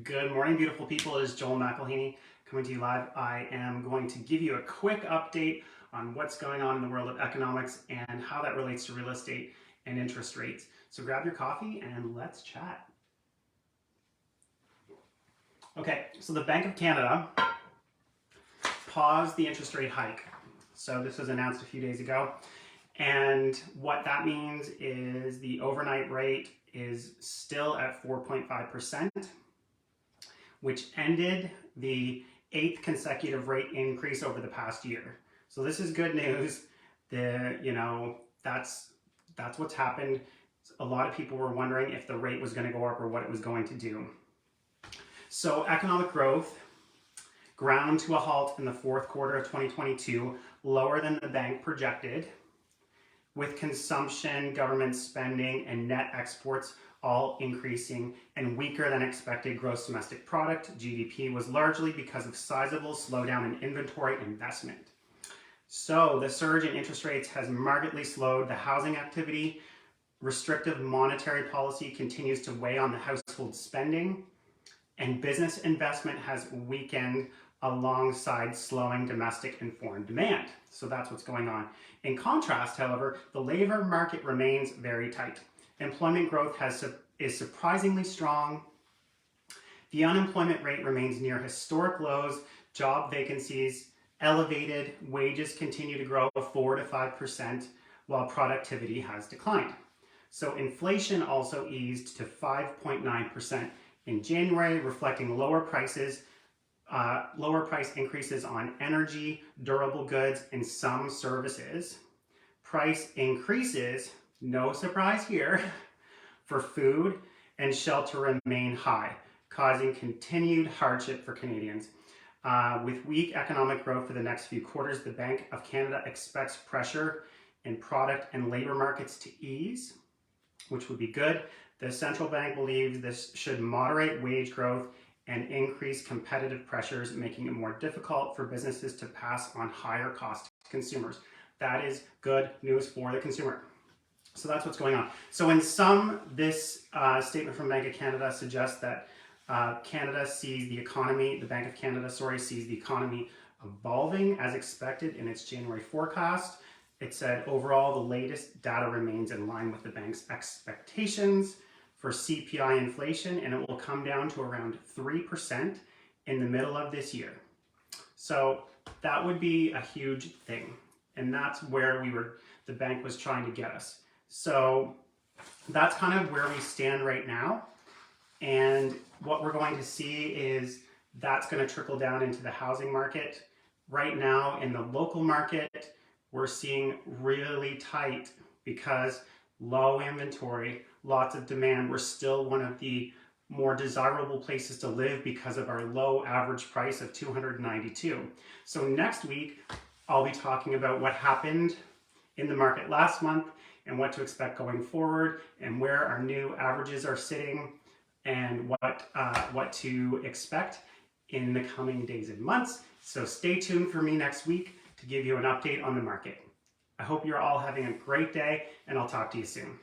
Good morning, beautiful people. It is Joel McElhaney coming to you live. I am going to give you a quick update on what's going on in the world of economics and how that relates to real estate and interest rates. So grab your coffee and let's chat. Okay, so the Bank of Canada paused the interest rate hike. So this was announced a few days ago. And what that means is the overnight rate is still at 4.5%. which ended the 8th consecutive rate increase over the past year. So this is good news. That's what's happened. A lot of people were wondering if the rate was going to go up or what it was going to do. So economic growth ground to a halt in the fourth quarter of 2022, lower than the bank projected, with consumption, government spending, and net exports all increasing, and weaker than expected gross domestic product, GDP, was largely because of sizable slowdown in inventory investment. So the surge in interest rates has markedly slowed the housing activity. Restrictive monetary policy continues to weigh on the household spending, and business investment has weakened alongside slowing domestic and foreign demand. So that's what's going on. In contrast, however, the labor market remains very tight. Employment growth is surprisingly strong. The unemployment rate remains near historic lows. Job vacancies elevated. Wages continue to grow 4 to 5%, while productivity has declined. So inflation also eased to 5.9% in January, reflecting lower price increases on energy, durable goods, and some services. Price increases, no surprise here, for food and shelter remain high, causing continued hardship for Canadians. With weak economic growth for the next few quarters, the Bank of Canada expects pressure in product and labor markets to ease, which would be good. The central bank believes this should moderate wage growth and increase competitive pressures, making it more difficult for businesses to pass on higher costs to consumers. That is good news for the consumer. So that's what's going on. So in sum, this statement from Bank of Canada suggests that Canada sees the economy, the Bank of Canada, sees the economy evolving as expected in its January forecast. It said overall, the latest data remains in line with the bank's expectations for CPI inflation, and it will come down to around 3% in the middle of this year. So that would be a huge thing. And that's where the bank was trying to get us. So that's kind of where we stand right now. And what we're going to see is that's going to trickle down into the housing market. Right now in the local market, we're seeing really tight because low inventory, lots of demand. We're still one of the more desirable places to live because of our low average price of $292. So next week, I'll be talking about what happened in the market last month and what to expect going forward and where our new averages are sitting and what to expect in the coming days and months. So stay tuned for me next week to give you an update on the market. I hope you're all having a great day, and I'll talk to you soon.